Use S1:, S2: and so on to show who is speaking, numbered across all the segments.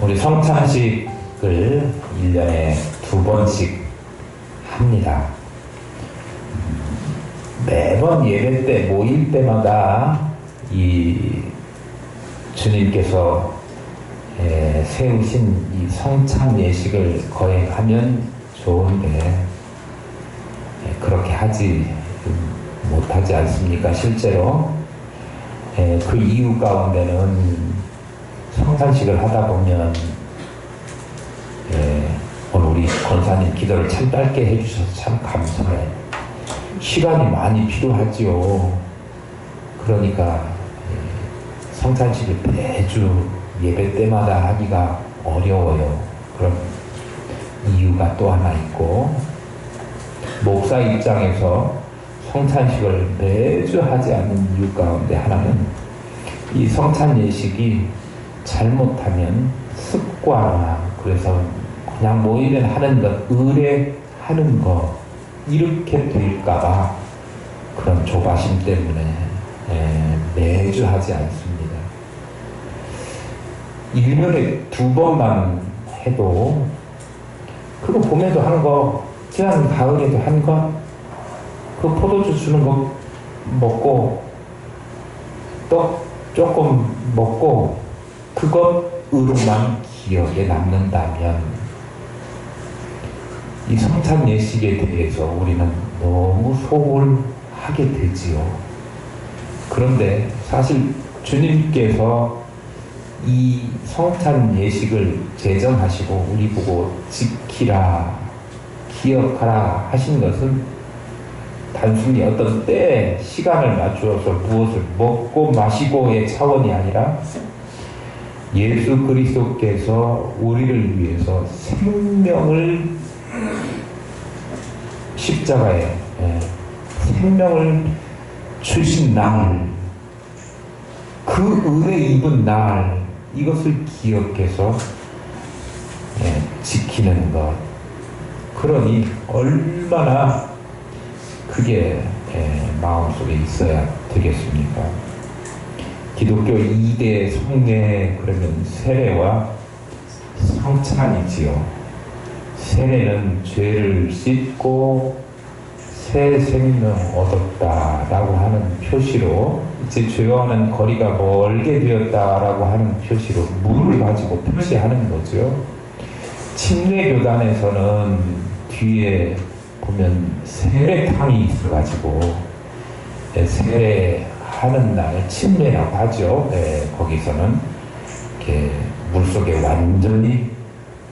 S1: 우리 성찬식을 1년에 2번씩 합니다. 매번 예배 때 모일 때마다 이 주님께서 세우신 이 성찬 예식을 거행하면 좋은데 그렇게 하지 못하지 않습니까? 실제로 그 이유 가운데는 성찬식을 하다 보면 오늘 우리 권사님 기도를 참 짧게 해주셔서 참 감사해. 시간이 많이 필요하지요. 그러니까 성찬식을 매주 예배 때마다 하기가 어려워요. 그런 이유가 또 하나 있고, 목사 입장에서 성찬식을 매주 하지 않는 이유 가운데 하나는 이 성찬 예식이 잘못하면 습관화, 그래서 그냥 모이면 하는 것, 의례하는 것 이렇게 될까봐 그런 조바심 때문에 매주 하지 않습니다. 1년에 2번만 해도 그거 봄에도 한 거, 지난 가을에도 한 거, 그 포도주 주는 거 먹고 떡 조금 먹고 그것으로만 기억에 남는다면 이 성찬 예식에 대해서 우리는 너무 소홀하게 되지요. 그런데 사실 주님께서 이 성찬 예식을 제정하시고 우리 보고 지키라, 기억하라 하신 것은 단순히 어떤 때에 시간을 맞추어서 무엇을 먹고 마시고의 차원이 아니라 예수 그리스도께서 우리를 위해서 생명을 십자가에 생명을 주신 날, 그 은혜 입은 날, 이것을 기억해서 지키는 것. 그러니 얼마나 그게 마음속에 있어야 되겠습니까? 기독교 2대 성례, 그러면 세례와 성찬이지요. 세례는 죄를 씻고 새 생명 얻었다라고 하는 표시로, 이제 죄와는 거리가 멀게 되었다라고 하는 표시로 물을 가지고 표시하는 거죠. 침례교단에서는 뒤에 보면 세례탕이 있어가지고 세례하는 날 침례라고 하죠. 거기서는 이렇게 물속에 완전히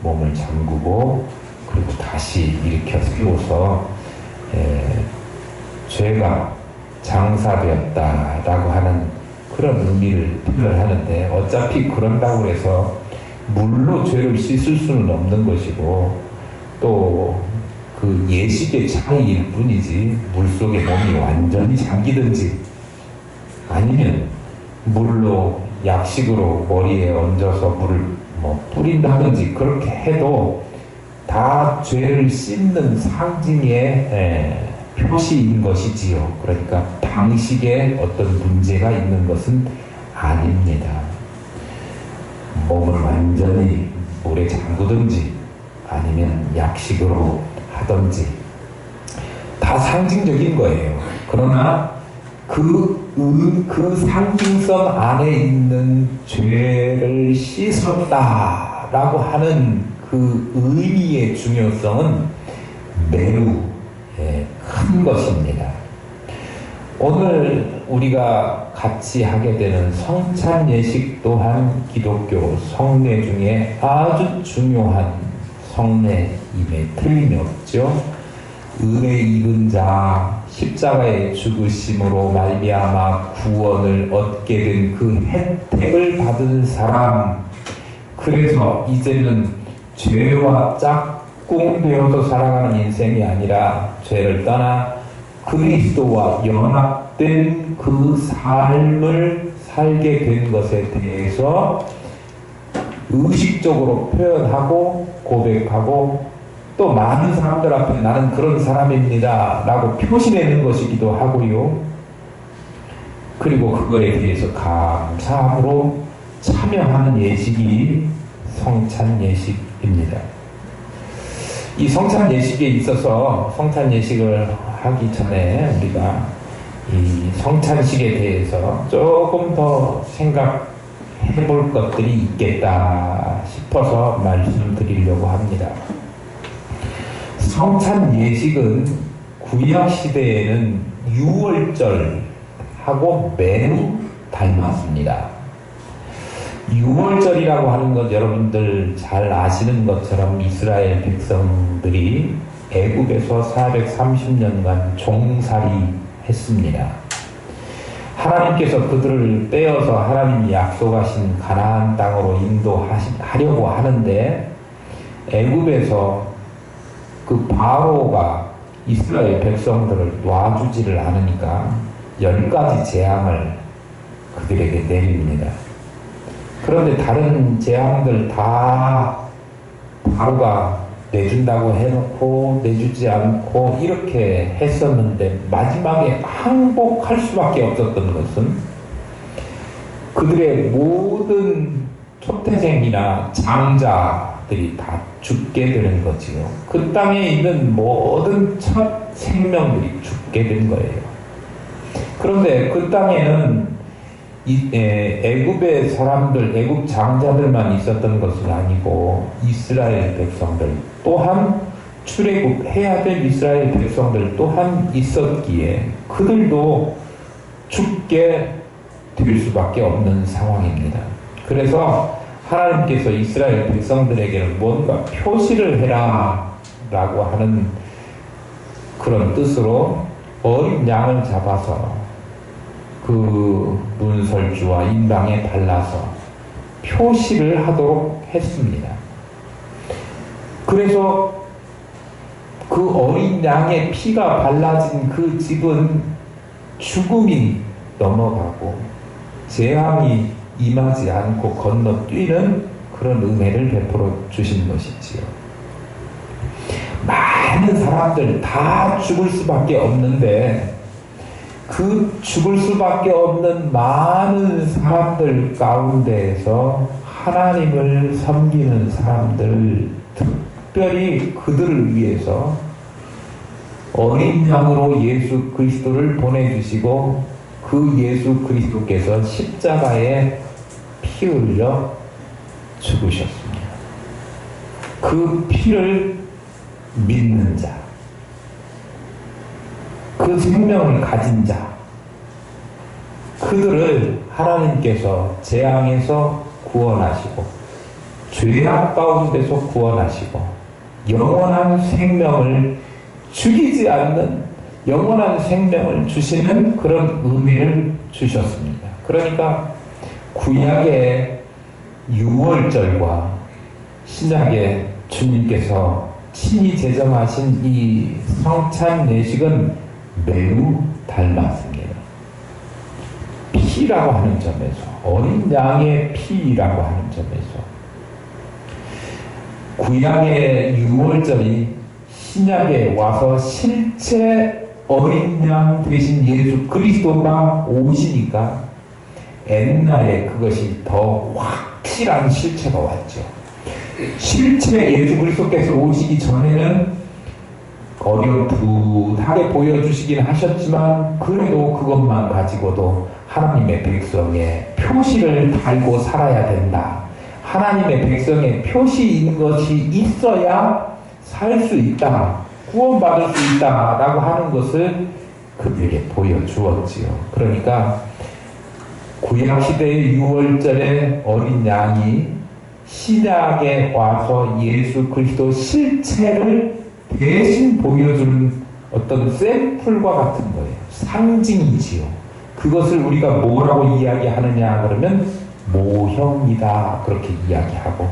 S1: 몸을 잠그고 그리고 다시 일으켜 세워서 죄가 장사되었다라고 하는 그런 의미를 표현하는데, 어차피 그런다고 해서 물로 죄를 씻을 수는 없는 것이고 또 그 예식의 차이일 뿐이지, 물속에 몸이 완전히 잠기든지 아니면 물로 약식으로 머리에 얹어서 물을 뿌린다든지 그렇게 해도 다 죄를 씻는 상징의 표시인 것이지요. 그러니까 방식에 어떤 문제가 있는 것은 아닙니다. 몸을 완전히 물에 잠그든지 아니면 약식으로 하든지 다 상징적인 거예요. 그러나 그 상징성 안에 있는 죄를 씻었다라고 하는 그 의미의 중요성은 매우 큰 것입니다. 오늘 우리가 같이 하게 되는 성찬 예식 또한 기독교 성례 중에 아주 중요한 성례임에 틀림이 없죠. 은혜 입은 자, 십자가의 죽으심으로 말미암아 구원을 얻게 된 그 혜택을 받은 사람, 그래서 이제는 죄와 짝꿍되어서 살아가는 인생이 아니라 죄를 떠나 그리스도와 연합된 그 삶을 살게 된 것에 대해서 의식적으로 표현하고 고백하고 또 많은 사람들 앞에 나는 그런 사람입니다 라고 표시내는 것이기도 하고요. 그리고 그거에 대해서 감사함으로 참여하는 예식이 성찬 예식입니다. 이 성찬 예식에 있어서 성찬 예식을 하기 전에 우리가 이 성찬식에 대해서 조금 더 생각해 볼 것들이 있겠다 싶어서 말씀드리려고 합니다. 성찬 예식은 구약 시대에는 유월절하고 매우 닮았습니다. 유월절이라고 하는 것 여러분들 잘 아시는 것처럼 이스라엘 백성들이 애굽에서 430년간 종살이 했습니다. 하나님께서 그들을 떼어서 하나님이 약속하신 가나안 땅으로 인도하려고 하는데 애굽에서 그 바로가 이스라엘 백성들을 놔주지를 않으니까 10가지 재앙을 그들에게 내립니다. 그런데 다른 재앙들 다 바로가 내준다고 해놓고 내주지 않고 이렇게 했었는데 마지막에 항복할 수밖에 없었던 것은 그들의 모든 초태생이나 장자들이 다 죽게 되는 거지요. 그 땅에 있는 모든 첫 생명들이 죽게 된 거예요. 그런데 그 땅에는 애굽의 사람들, 애굽 장자들만 있었던 것은 아니고 이스라엘 백성들 또한 출애굽해야 될 이스라엘 백성들 또한 있었기에 그들도 죽게 될 수밖에 없는 상황입니다. 그래서 하나님께서 이스라엘 백성들에게는 뭔가 표시를 해라 라고 하는 그런 뜻으로 어린 양을 잡아서 그 문설주와 인방에 발라서 표시를 하도록 했습니다. 그래서 그 어린 양의 피가 발라진 그 집은 죽음이 넘어가고 재앙이 임하지 않고 건너뛰는 그런 은혜를 베풀어 주신 것이지요. 많은 사람들 다 죽을 수밖에 없는데 그 죽을 수밖에 없는 많은 사람들 가운데에서 하나님을 섬기는 사람들, 특별히 그들을 위해서 어린 양으로 예수 그리스도를 보내주시고 그 예수 그리스도께서 십자가에 피 흘려 죽으셨습니다. 그 피를 믿는 자, 그 생명을 가진 자, 그들을 하나님께서 재앙에서 구원하시고 죄악 가운데서 구원하시고 영원한 생명을 죽이지 않는 영원한 생명을 주시는 그런 은혜를 주셨습니다. 그러니까 구약의 유월절과 신약의 주님께서 친히 제정하신 이 성찬 예식은 매우 닮았습니다. 피라고 하는 점에서, 어린 양의 피라고 하는 점에서 구약의 유월절이 신약에 와서 실제 어린 양 대신 예수 그리스도가 오시니까 옛날에 그것이 더 확실한 실체가 왔죠. 실제 예수 그리스도께서 오시기 전에는 어렴풋하게 보여주시긴 하셨지만 그래도 그것만 가지고도 하나님의 백성의 표시를 달고 살아야 된다. 하나님의 백성의 표시인 것이 있어야 살 수 있다. 구원받을 수 있다. 라고 하는 것을 그들에게 보여주었지요. 그러니까 구약시대의 유월절의 어린 양이 신약에 와서 예수 그리스도 실체를 대신 보여주는 어떤 샘플과 같은 거예요. 상징이지요. 그것을 우리가 뭐라고 이야기하느냐 그러면 모형이다 그렇게 이야기하고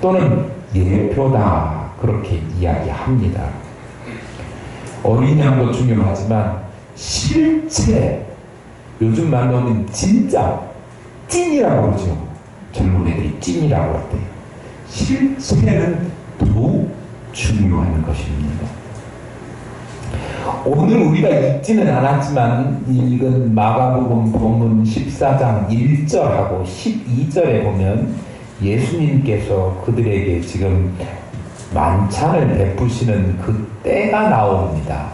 S1: 또는 예표다 그렇게 이야기합니다. 어린 양도 중요하지만 실체, 요즘 말로는 진짜 찐이라고 그러죠. 젊은 애들이 찐이라고 그래요. 실체는 더욱 중요한 것입니다. 오늘 우리가 읽지는 않았지만 읽은 마가복음 본문 14장 1절하고 12절에 보면 예수님께서 그들에게 지금 만찬을 베푸시는 그 때가 나옵니다.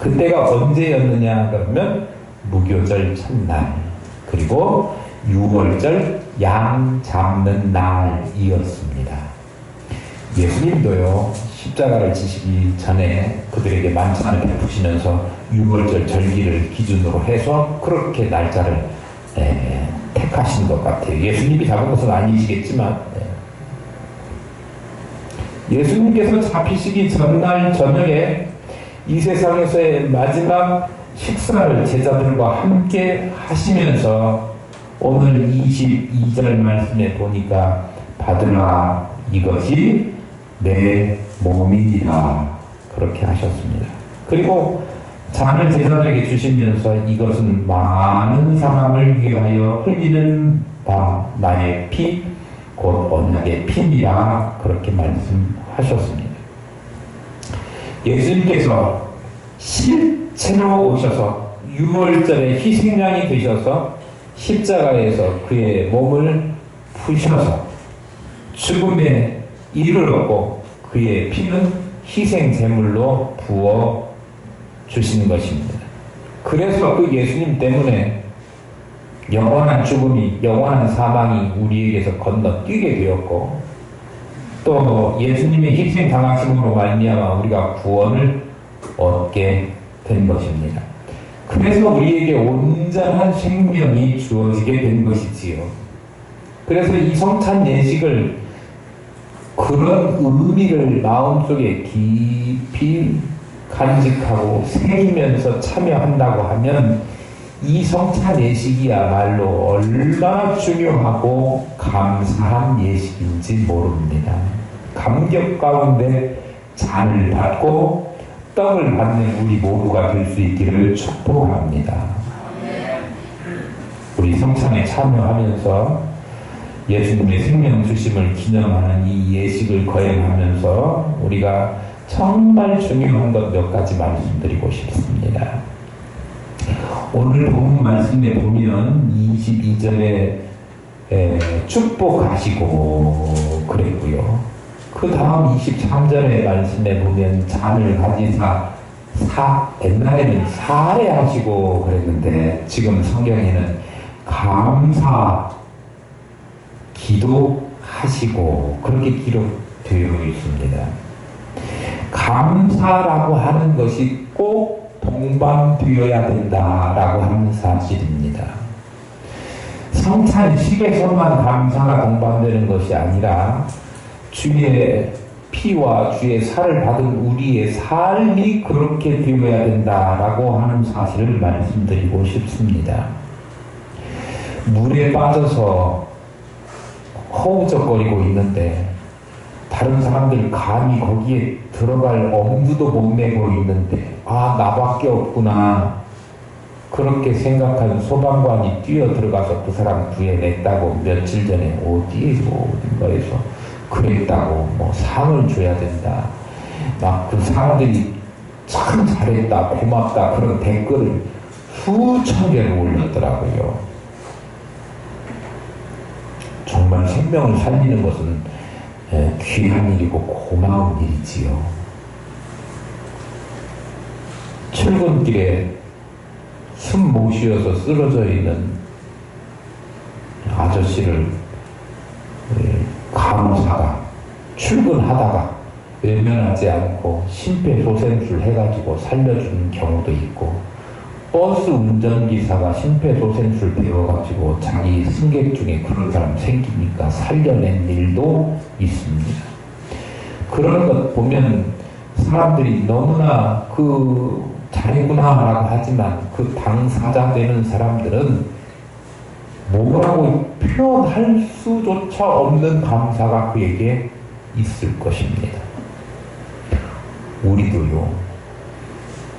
S1: 그 때가 언제였느냐 그러면 무교절 첫날 그리고 유월절 양 잡는 날이었습니다. 예수님도요 십자가를 지시기 전에 그들에게 만찬을 베푸시면서 유월절 절기를 기준으로 해서 그렇게 날짜를 택하신 것 같아요. 예수님이 잡은 것은 아니시겠지만 예수님께서 잡히시기 전날 저녁에 이 세상에서의 마지막 식사를 제자들과 함께 하시면서 오늘 22절 말씀에 보니까 받으라 이것이 내 몸이니라 그렇게 하셨습니다. 그리고 잔을 제자들에게 주시면서 이것은 많은 사람을 위하여 흘리는 바 나의 피 곧 언약의 피니라 그렇게 말씀하셨습니다. 예수님께서 실체로 오셔서 유월절에 희생양이 되셔서 십자가에서 그의 몸을 푸셔서 죽음에 이르렀고 그의 피는 희생 제물로 부어 주시는 것입니다. 그래서 그 예수님 때문에 영원한 죽음이 영원한 사망이 우리에게서 건너뛰게 되었고 또 예수님의 희생 당하심으로 말미암아 우리가 구원을 얻게 된 것입니다. 그래서 우리에게 온전한 생명이 주어지게 된 것이지요. 그래서 이 성찬 예식을 그런 의미를 마음속에 깊이 간직하고 새기면서 참여한다고 하면 이 성찬 예식이야말로 얼마나 중요하고 감사한 예식인지 모릅니다. 감격 가운데 잔을 받고 떡을 받는 우리 모두가 될 수 있기를 축복합니다. 우리 성찬에 참여하면서 예수님의 생명 주심을 기념하는 이 예식을 거행하면서 우리가 정말 중요한 것 몇 가지 말씀드리고 싶습니다. 오늘 본문 말씀에 보면 22절에 축복하시고 그랬고요. 그 다음 23절의 말씀에 보면 잔을 가지사 옛날에는 살해하시고 그랬는데 지금 성경에는 감사 기도하시고 그렇게 기록되어 있습니다. 감사라고 하는 것이 꼭 동반되어야 된다라고 하는 사실입니다. 성찬식에서만 감사가 동반되는 것이 아니라 주의 피와 주의 살을 받은 우리의 삶이 그렇게 되어야 된다라고 하는 사실을 말씀드리고 싶습니다. 물에 빠져서 허우적거리고 있는데 다른 사람들 감히 거기에 들어갈 엄두도 못 내고 있는데 나밖에 없구나 그렇게 생각한 소방관이 뛰어 들어가서 그 사람 구해냈다고 며칠 전에 어딘가에서 그랬다고 상을 줘야 된다 막 그 사람들이 참 잘했다 고맙다 그런 댓글을 수천 개를 올렸더라고요. 정말 생명을 살리는 것은 귀한 일이고 고마운 일이지요. 출근길에 숨 못 쉬어서 쓰러져 있는 아저씨를 간호사가 출근하다가 외면하지 않고 심폐소생술 해가지고 살려주는 경우도 있고 버스 운전기사가 심폐소생술 배워가지고 자기 승객 중에 그런 사람 생기니까 살려낸 일도 있습니다. 그런 것 보면 사람들이 너무나 잘했구나라고 하지만 그 당사자 되는 사람들은 뭐라고 표현할 수조차 없는 감사가 그에게 있을 것입니다. 우리도요,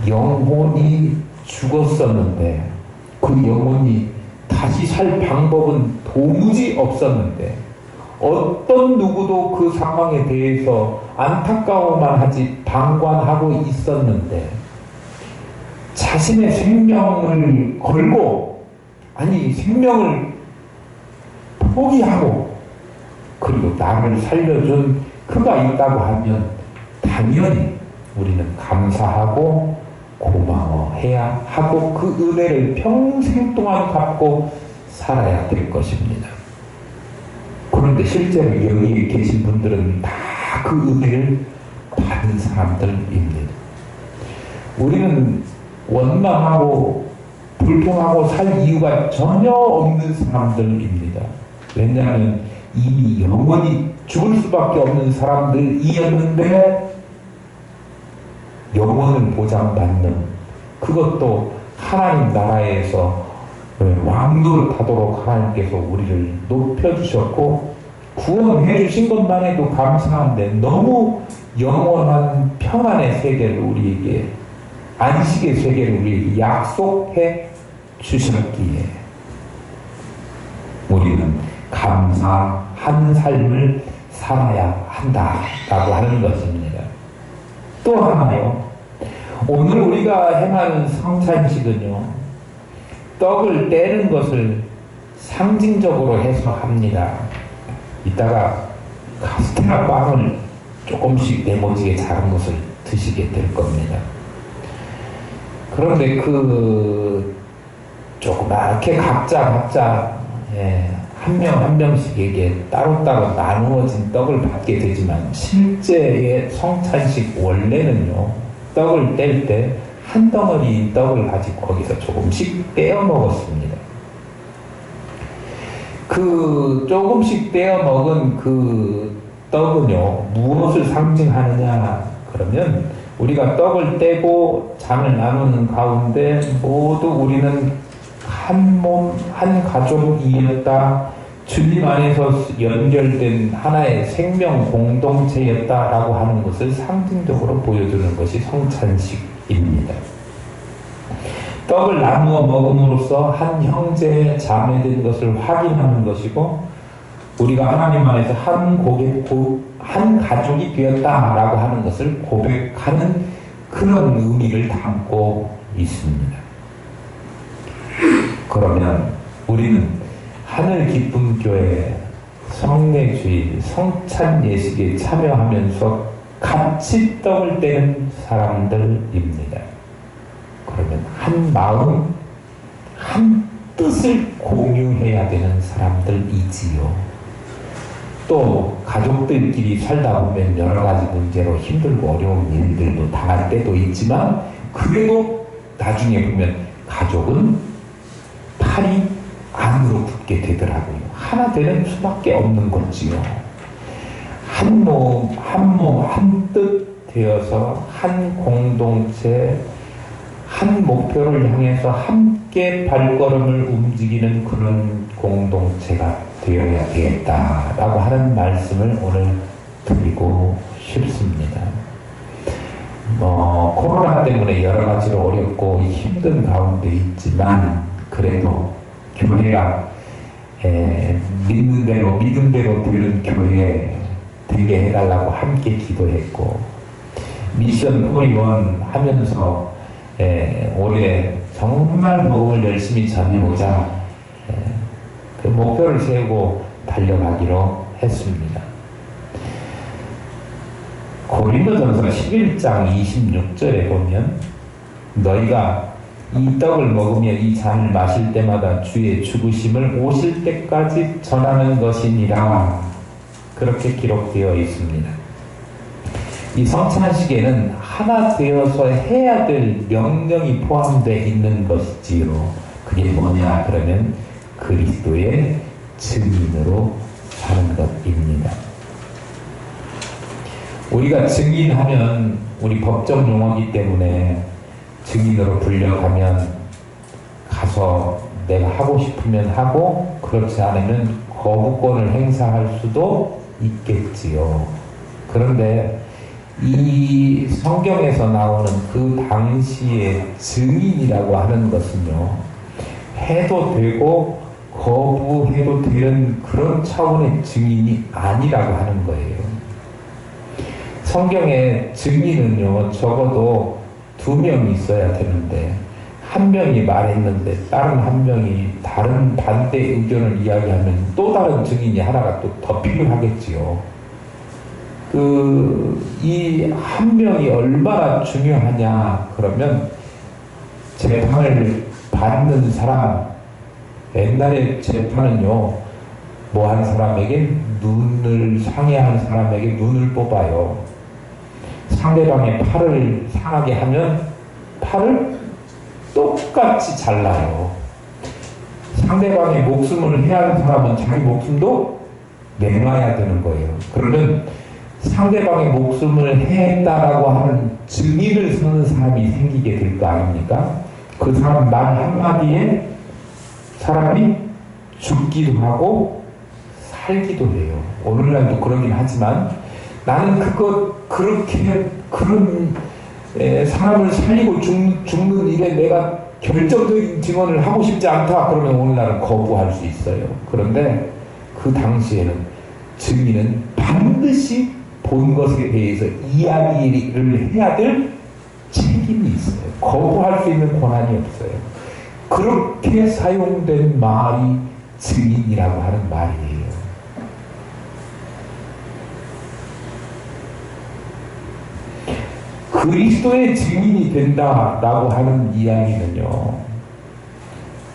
S1: 영혼이 죽었었는데 그 영혼이 다시 살 방법은 도무지 없었는데 어떤 누구도 그 상황에 대해서 안타까워만 하지 방관하고 있었는데 자신의 생명을 걸고 생명을 포기하고 그리고 나를 살려준 그가 있다고 하면 당연히 우리는 감사하고 고마워해야 하고 그 은혜를 평생 동안 갚고 살아야 될 것입니다. 그런데 실제로 여기 계신 분들은 다 그 은혜를 받은 사람들입니다. 우리는 원망하고 불평하고 살 이유가 전혀 없는 사람들입니다. 왜냐하면 이미 영원히 죽을 수밖에 없는 사람들이었는데 영원을 보장받는, 그것도 하나님 나라에서 왕노릇하도록 하나님께서 우리를 높여주셨고 구원해 주신 것만 해도 감사한데 너무 영원한 평안의 세계를 우리에게, 안식의 세계를 우리에게 약속해 주셨기에 우리는 감사한 삶을 살아야 한다라고 하는 것입니다. 또 하나요. 오늘 우리가 행하는 성찬식은요, 떡을 떼는 것을 상징적으로 해서 합니다. 이따가 카스테라 빵을 조금씩 네모지게 작은 것을 드시게 될 겁니다. 그런데 그 조그맣게 각자 한 명 한 명씩에게 따로따로 나누어진 떡을 받게 되지만 실제의 성찬식 원래는요, 떡을 뗄 때 한 덩어리 떡을 가지고 거기서 조금씩 떼어 먹었습니다. 그 조금씩 떼어 먹은 그 떡은요, 무엇을 상징하느냐 그러면 우리가 떡을 떼고 잔을 나누는 가운데 모두 우리는 한 몸, 한 가족이었다, 주님 안에서 연결된 하나의 생명 공동체였다라고 하는 것을 상징적으로 보여주는 것이 성찬식입니다. 떡을 나누어 먹음으로써 한 형제 자매된 것을 확인하는 것이고, 우리가 하나님 안에서 한 가족이 되었다라고 하는 것을 고백하는 그런 의미를 담고 있습니다. 그러면 우리는 하늘 기쁨 교회 성례주일 성찬 예식에 참여하면서 같이 떡을 떼는 사람들입니다. 그러면 한 마음, 한 뜻을 공유해야 되는 사람들이지요. 또 가족들끼리 살다 보면 여러 가지 문제로 힘들고 어려운 일들도 당할 때도 있지만, 그래도 나중에 보면 가족은 팔이 안으로 붙게 되더라고요. 하나 되는 수밖에 없는 거지요. 한 몸, 한 뜻 되어서 한 공동체, 한 목표를 향해서 함께 발걸음을 움직이는 그런 공동체가 되어야 되겠다라고 하는 말씀을 오늘 드리고 싶습니다. 코로나 때문에 여러 가지로 어렵고 힘든 가운데 있지만, 그래도 교회가 믿음대로 되는 교회 되게 해달라고 함께 기도했고, 미션 포리원 하면서 올해 정말 복음을 열심히 전해보자, 그 목표를 세우고 달려가기로 했습니다. 고린도전서 11장 26절에 보면, 너희가 이 떡을 먹으며 이 잔을 마실 때마다 주의 죽으심을 오실 때까지 전하는 것이니라, 그렇게 기록되어 있습니다. 이 성찬식에는 하나 되어서 해야 될 명령이 포함되어 있는 것이지요. 그게 뭐냐 그러면 그리스도의 증인으로 사는 것입니다. 우리가 증인하면, 우리 법정 용어이기 때문에 증인으로 불려가면 가서 내가 하고 싶으면 하고, 그렇지 않으면 거부권을 행사할 수도 있겠지요. 그런데 이 성경에서 나오는 그 당시의 증인이라고 하는 것은요, 해도 되고 거부해도 되는 그런 차원의 증인이 아니라고 하는 거예요. 성경의 증인은요, 적어도 2명이 있어야 되는데 한 명이 말했는데 다른 한 명이 다른 반대 의견을 이야기하면 또 다른 증인이 하나가 또 더 필요하겠지요. 이 한 명이 얼마나 중요하냐 그러면 재판을 받는 사람, 옛날에 재판은요, 뭐 한 사람에게 눈을 상해한 사람에게 눈을 뽑아요. 상대방의 팔을 상하게 하면 팔을 똑같이 잘라요. 상대방의 목숨을 해하는 사람은 자기 목숨도 내놔야 되는 거예요. 그러면 상대방의 목숨을 해했다라고 하는 증인을 서는 사람이 생기게 될 거 아닙니까? 그 사람 말 한마디에 사람이 죽기도 하고 살기도 해요. 오늘날도 그러긴 하지만 나는 그런 사람을 살리고 죽는 일에 내가 결정적인 증언을 하고 싶지 않다 그러면 오늘날은 거부할 수 있어요. 그런데 그 당시에는 증인은 반드시 본 것에 대해서 이야기를 해야 될 책임이 있어요. 거부할 수 있는 권한이 없어요. 그렇게 사용된 말이 증인이라고 하는 말이에요. 그리스도의 증인이 된다라고 하는 이야기는요,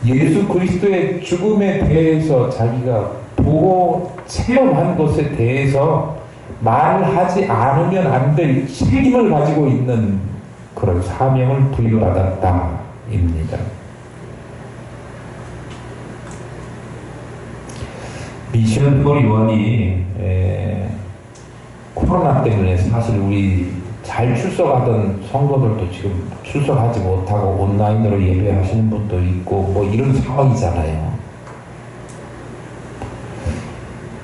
S1: 예수 그리스도의 죽음에 대해서 자기가 보고 체험한 것에 대해서 말하지 않으면 안 될 책임을 가지고 있는 그런 사명을 부여받았다입니다. 미션 포리원이 코로나 때문에 사실 우리 잘 출석하던 성도들도 지금 출석하지 못하고 온라인으로 예배하시는 분도 있고 뭐 이런 상황이잖아요.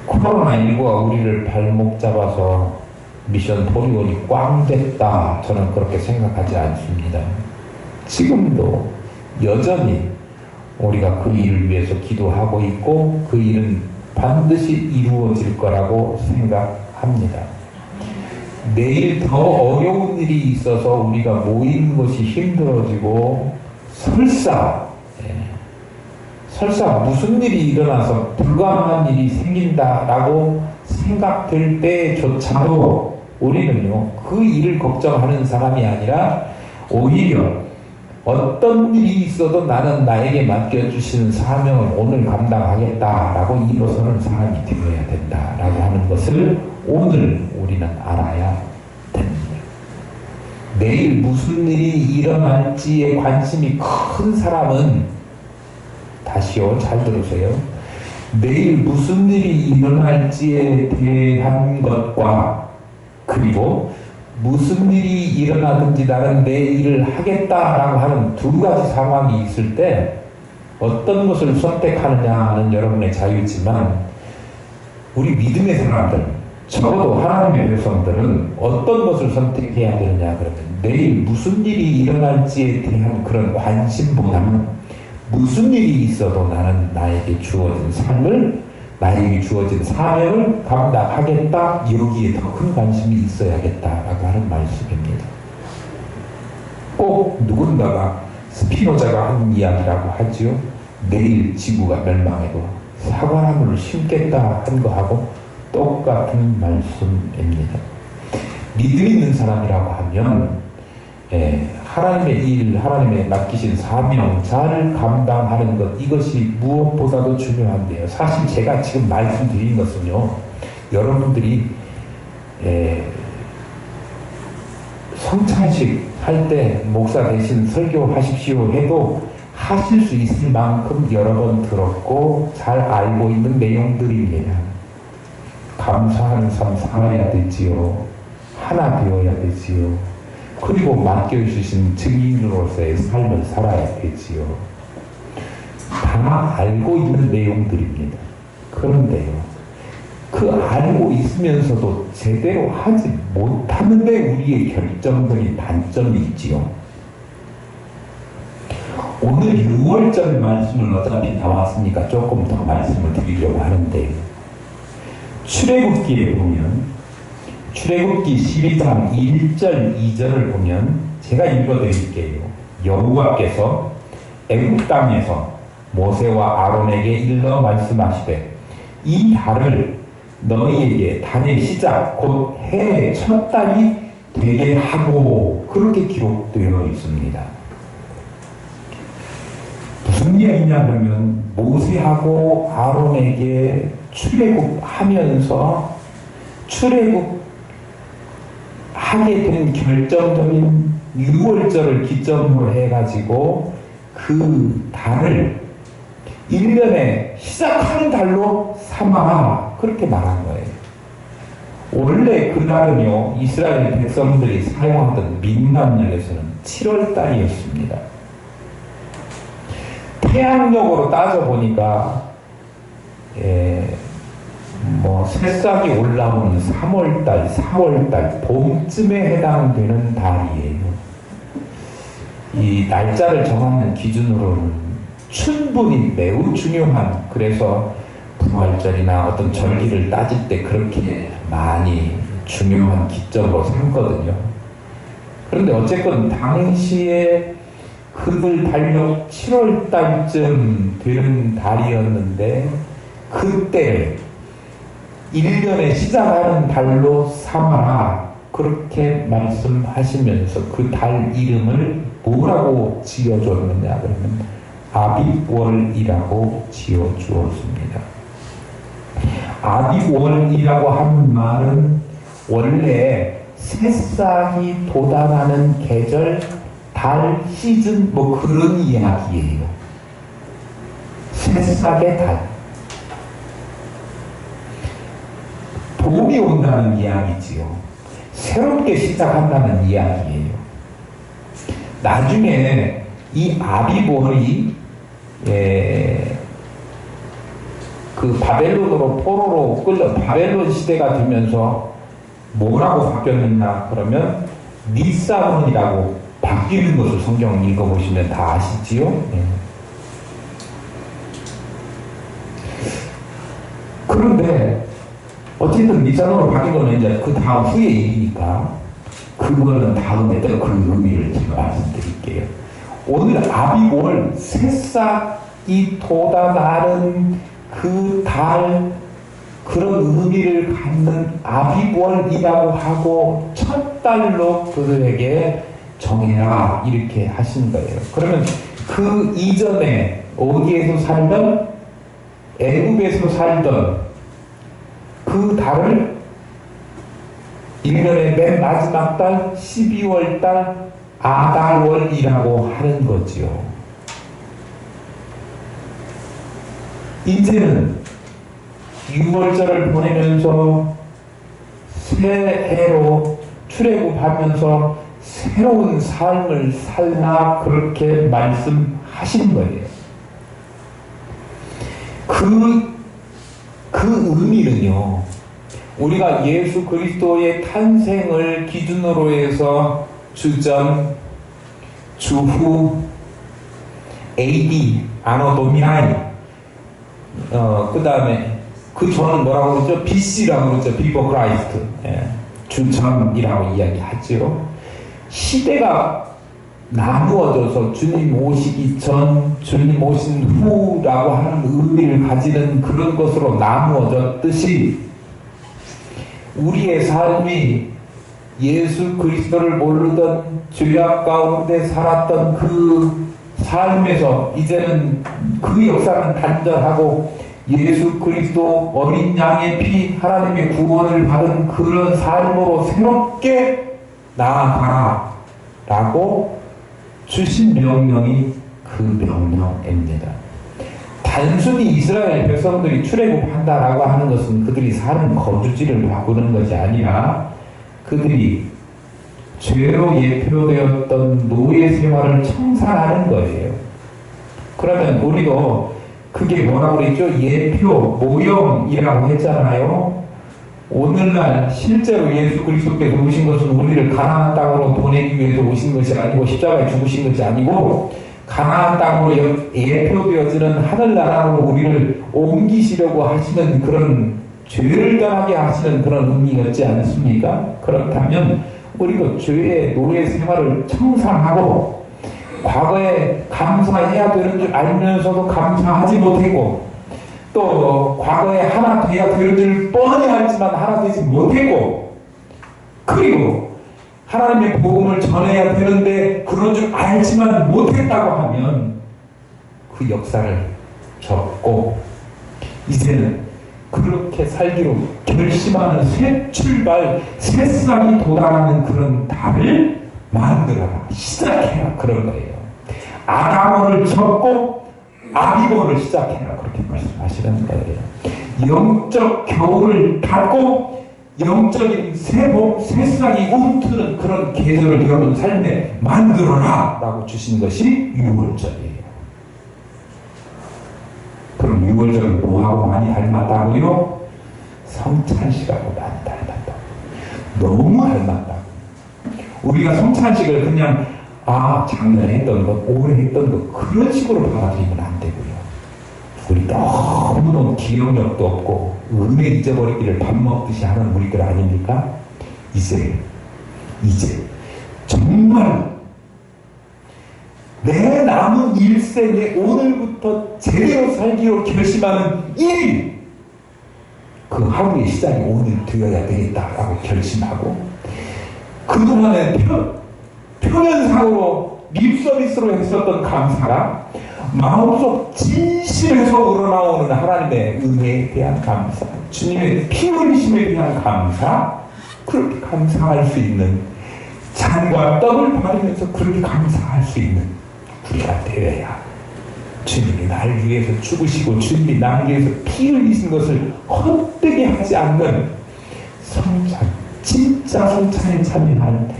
S1: 코로나19가 우리를 발목 잡아서 미션 포리원이 꽝 됐다, 저는 그렇게 생각하지 않습니다. 지금도 여전히 우리가 그 일을 위해서 기도하고 있고 그 일은 반드시 이루어질 거라고 생각합니다. 내일 더 어려운 일이 있어서 우리가 모이는 것이 힘들어지고 설사 무슨 일이 일어나서 불가능한 일이 생긴다라고 생각될 때조차도 우리는요, 그 일을 걱정하는 사람이 아니라 오히려 어떤 일이 있어도 나는 나에게 맡겨주시는 사명을 오늘 감당하겠다라고 일어서는 사람이 되어야 된다라고 하는 것을 오늘 우리는 알아야 됩니다. 내일 무슨 일이 일어날지에 관심이 큰 사람은, 다시요, 잘 들으세요. 내일 무슨 일이 일어날지에 대한 것과 그리고 무슨 일이 일어나든지 나는 내 일을 하겠다라고 하는 두 가지 상황이 있을 때 어떤 것을 선택하느냐는 여러분의 자유지만 우리 믿음의 사람들, 적어도 하나님의 백성들은 어떤 것을 선택해야 되느냐 그러면 내일 무슨 일이 일어날지에 대한 그런 관심보다는 무슨 일이 있어도 나는 나에게 주어진 삶을, 나에게 주어진 사명을 감당하겠다, 여기에 더 큰 관심이 있어야겠다라고 하는 말씀입니다. 꼭 누군가가 스피노자가 한 이야기라고 하지요. 내일 지구가 멸망해도 사과나무를 심겠다 한 거하고 똑같은 말씀입니다. 믿음 있는 사람이라고 하면 하나님의 일, 하나님의 맡기신 사명 잘 감당하는 것, 이것이 무엇보다도 중요한데요. 사실 제가 지금 말씀드린 것은요, 여러분들이 성찬식 할 때 목사 대신 설교하십시오 해도 하실 수 있을 만큼 여러 번 들었고 잘 알고 있는 내용들입니다. 감사하는 삶 살아야 되지요. 하나 되어야 되지요. 그리고 맡겨주신 증인으로서의 삶을 살아야 되지요. 다 알고 있는 내용들입니다. 그런데요, 그 알고 있으면서도 제대로 하지 못하는데 우리의 결정적인 단점이 있지요. 오늘 6월절 말씀을 어차피 나왔으니까 조금 더 말씀을 드리려고 하는데, 출애굽기에 보면 출애굽기 12장 1절 2절을 보면 제가 읽어드릴게요. 여호와께서 애굽 땅에서 모세와 아론에게 일러 말씀하시되 이 달을 너희에게 달의 시작 곧 해의 첫 달이 되게 하고 그렇게 기록되어 있습니다. 무슨 이야기냐 그러면 모세하고 아론에게 출애굽하면서 출애굽하게 된 결정적인 6월절을 기점으로 해가지고 그 달을 1년에 시작하는 달로 삼아라 그렇게 말한 거예요. 원래 그 달은요 이스라엘 백성들이 사용하던 민간열에서는 7월달이었습니다. 태양력으로 따져보니까 새싹이 올라오는 3월달, 4월달 봄쯤에 해당되는 달이에요. 이 날짜를 정하는 기준으로는 충분히 매우 중요한, 그래서 부활절이나 어떤 절기를 따질 때 그렇게 많이 중요한 기점으로 삼거든요. 그런데 어쨌건 당시에 그들 달력 7월달쯤 되는 달이었는데 그때를 1년에 시작하는 달로 삼아라 그렇게 말씀하시면서 그 달 이름을 뭐라고 지어줬느냐 그러면 아빕월이라고 지어주었습니다. 아빕월이라고 하는 말은 원래 새싹이 돋아나는 계절, 달, 시즌 그런 이야기예요. 새싹의 달. 봄이 온다는 이야기지요. 새롭게 시작한다는 이야기예요. 나중에 이 아비볼이 그 바벨론으로 포로로 끌려 바벨론 시대가 되면서 뭐라고 바뀌었느냐 그러면 니사몬이라고 바뀌는 것을 성경 읽어보시면 다 아시지요? 그런데 어쨌든 니사몬으로 바뀐 거는 이제 그 다음 후의 일이니까 그거는 다음에 또 그 의미를 제가 말씀드릴게요. 오늘 아비월 새싹이 돋아나는 그 달, 그런 의미를 갖는 아비월이라고 하고 첫 달로 그들에게 정해라 이렇게 하신 거예요. 그러면 그 이전에 어디에서 살던 애굽에서 살던 그 달을 1년의 맨 마지막 달 12월 달 아달월이라고 하는 거지요. 이제는 6월절을 보내면서 새해로 출애굽하면서 새로운 삶을 살라 그렇게 말씀하신 거예요. 그 의미는요, 우리가 예수 그리스도의 탄생을 기준으로 해서 주전, 주후, AD, 아노 도미나이, 그 다음에 그 전은 뭐라고 그러죠? BC라고 그러죠. Before Christ. 주전이라고 이야기하죠. 시대가 나누어져서 주님 오시기 전, 주님 오신 후라고 하는 의미를 가지는 그런 것으로 나누어졌듯이 우리의 삶이 예수 그리스도를 모르던 죄악 가운데 살았던 그 삶에서 이제는 그 역사는 단절하고 예수 그리스도 어린 양의 피 하나님의 구원을 받은 그런 삶으로 새롭게 나아가라 라고 주신 명령이 그 명령입니다. 단순히 이스라엘 백성들이 출애굽한다라고 하는 것은 그들이 사는 거주지를 바꾸는 것이 아니라 그들이 죄로 예표되었던 노예 생활을 청산하는 거예요. 그러면 우리도 그게 뭐라고 그랬죠? 예표, 모형이라고 했잖아요. 오늘날 실제로 예수 그리스도께서 오신 것은 우리를 가나안 땅으로 보내기 위해서 오신 것이 아니고 십자가에 죽으신 것이 아니고 가나안 땅으로 예표되어지는 하늘나라로 우리를 옮기시려고 하시는 그런 죄를 떠나게 하시는 그런 의미였지 않습니까? 그렇다면 우리가 죄의 노예 생활을 청산하고 과거에 감사해야 되는 줄 알면서도 감사하지 못했고, 또 과거에 하나 돼야 되는 줄 뻔히 알지만 하나 되지 못했고, 그리고 하나님의 복음을 전해야 되는데 그런 줄 알지만 못했다고 하면 그 역사를 접고 이제는 그렇게 살기로 결심하는 새 출발, 새싹이 도달하는 그런 달을 만들어라, 시작해라, 그런 거예요. 아담어를 접고 아비고를 시작해라, 그렇게 말씀하시는 거예요. 영적 겨울을 닫고 영적인 새싹이 움트는 그런 계절을 여러분 삶에 만들어라 라고 주신 것이 6월절이에요. 그럼 6월절은 뭐하고 많이 닮았다고요? 성찬식하고 많이 닮았다고. 너무 닮았다고. 우리가 성찬식을 그냥 작년에 했던 것, 올해 했던 것 그런 식으로 받아들이면 안 되고요. 우리 너무너무 기억력도 없고 은혜 잊어버리기를 밥 먹듯이 하는 우리들 아닙니까? 이제 정말 내 남은 일생에 오늘부터 제대로 살기로 결심하는 일, 그 하루의 시작이 오늘 되어야 되겠다라고 결심하고, 그동안에 표면상으로 립서비스로 했었던 감사가 마음속 진심에서 우러나오는 하나님의 은혜에 대한 감사, 주님의 피 흘리심에 대한 감사, 그렇게 감사할 수 있는, 잔과 떡을 받으면서 그렇게 감사할 수 있는 우리가 되어야, 주님이 나를 위해서 죽으시고 주님이 나를 위해서 피 흘리신 것을 헛되게 하지 않는 성찬, 진짜 성찬에 참여하는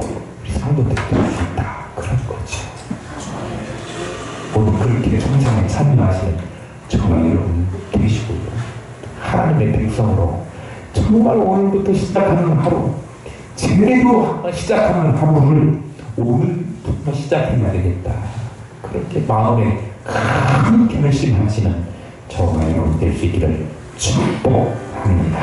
S1: 우리 성도들이 될 수 있다, 그런 거죠. 오늘 그렇게 성찬에 참여하시는 저와 여러분 되시고요. 하나님의 백성으로 정말 오늘부터 시작하는 하루, 제대로 시작하는 하루를 오늘부터 시작해야 되겠다, 그렇게 마음에 큰 결심하시는 저와 여러분 될 수 있기를 축복합니다.